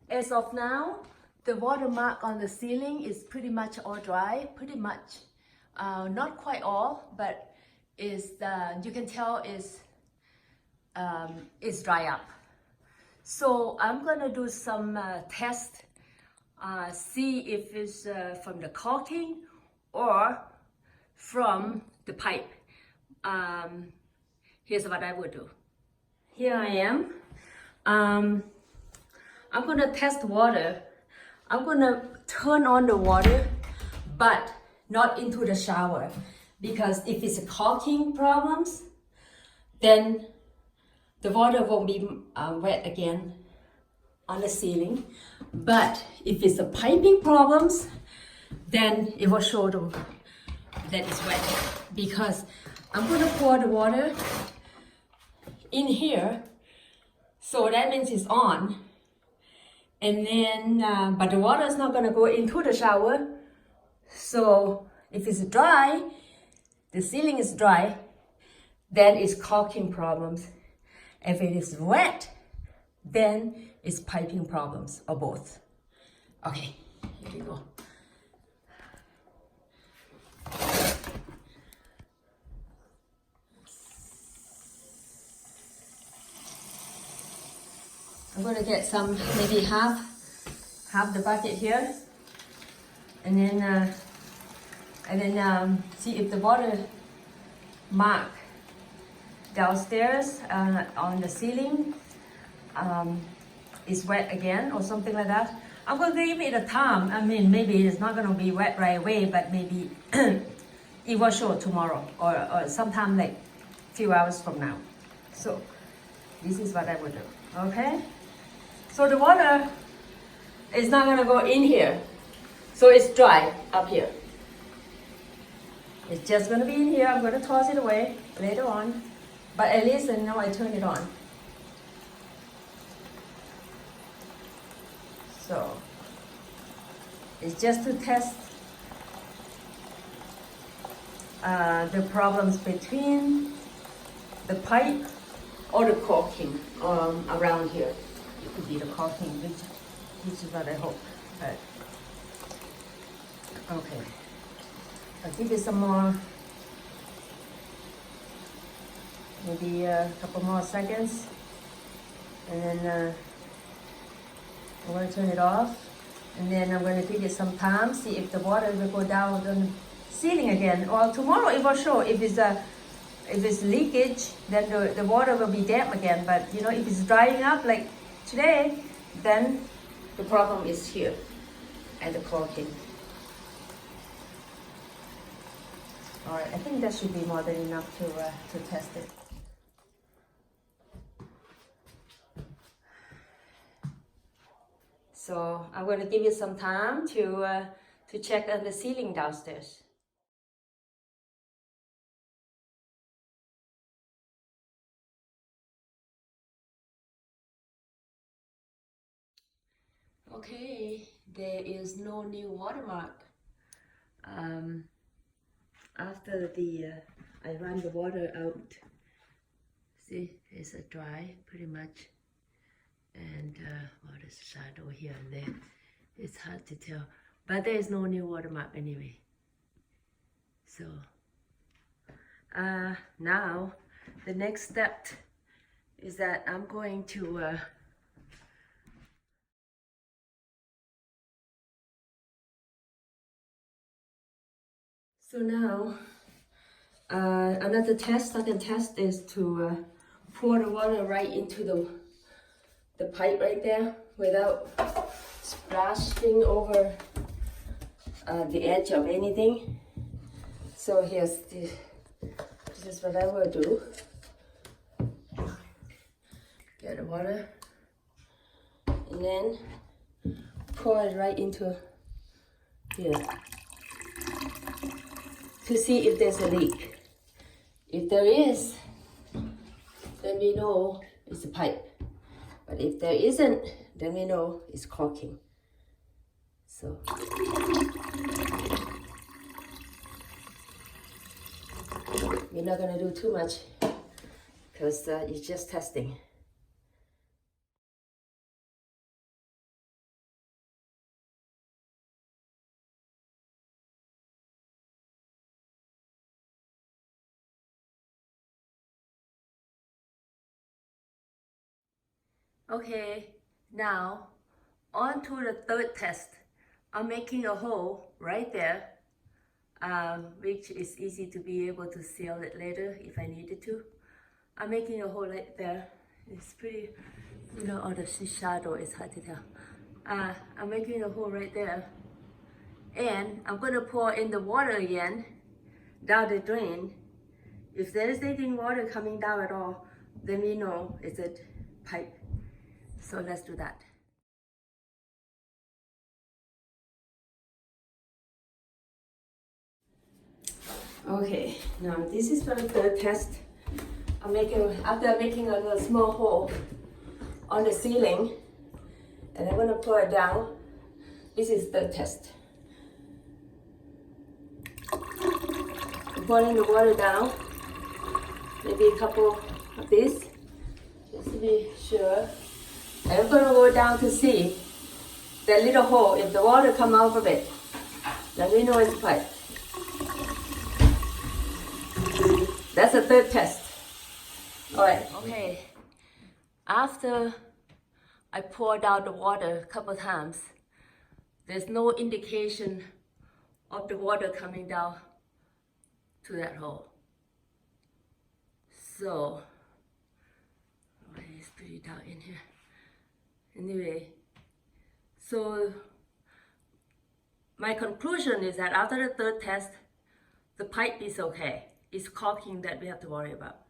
As of now, the watermark on the ceiling is pretty much all dry, pretty much. Not quite all, but is you can tell is dry up. So I'm gonna do some test, see if it's from the caulking or from the pipe. Here's what I would do. Here I am. I'm gonna test water. I'm gonna turn on the water, but not into the shower, because if it's a caulking problems, then the water won't be wet again on the ceiling. But if it's a piping problems, then it will show them that it's wet, because I'm gonna pour the water in here, so that means it's on. And then, but the water is not gonna go into the shower. So if it's dry, the ceiling is dry, then it's caulking problems. If it is wet, then it's piping problems, or both. Okay, here we go. I'm gonna get some, maybe half the bucket here, and then see if the water mark downstairs on the ceiling is wet again or something like that. I'm gonna give it a time. I mean, maybe it's not gonna be wet right away, but maybe it will show tomorrow or sometime like few hours from now. So this is what I would do. Okay. So the water is not gonna go in here. So it's dry up here. It's just gonna be in here. I'm gonna toss it away later on. But at least I know I turn it on. So it's just to test the problems between the pipe or the caulking around here. It could be the caulking, which is what I hope. But, okay, I'll give it some more, maybe a couple more seconds, and then I'm going to turn it off, and then I'm going to give it some time, see if the water will go down on the ceiling again. Or tomorrow it will show if it's leakage, then the water will be damp again. But you know, if it's drying up like today, then the problem is here at the caulking. All right, I think that should be more than enough to test it. So I'm going to give you some time to check on the ceiling downstairs. Okay, there is no new watermark. After I run the water out, see, it's a dry pretty much, and there's a shadow here and there. It's hard to tell, but there is no new watermark anyway. So now the next step is that I'm going to so now another second test is to pour the water right into the pipe right there without splashing over the edge of anything. So this is what I will do. Get the water and then pour it right into here to see if there's a leak. If there is, then we know it's a pipe. But if there isn't, then we know it's caulking. So we're not gonna do too much because it's just testing. Okay, now on to the third test. I'm making a hole right there, which is easy to be able to seal it later if I needed to. I'm making a hole right there. It's pretty, oh, the shadow is hard to tell. I'm making a hole right there. And I'm gonna pour in the water again down the drain. If there's anything water coming down at all, let me know it's a pipe. So let's do that. Okay, now this is for the third test. After making a little small hole on the ceiling, and I'm gonna pour it down. This is the test. Pouring the water down, maybe a couple of these, just to be sure. And I'm gonna go down to see that little hole. If the water come out of it, let me know it's a pipe. That's the third test. All right. Okay. After I poured out the water a couple times, there's no indication of the water coming down to that hole. So, it's pretty dark in here. Anyway, so my conclusion is that after the third test, the pipe is okay. It's caulking that we have to worry about.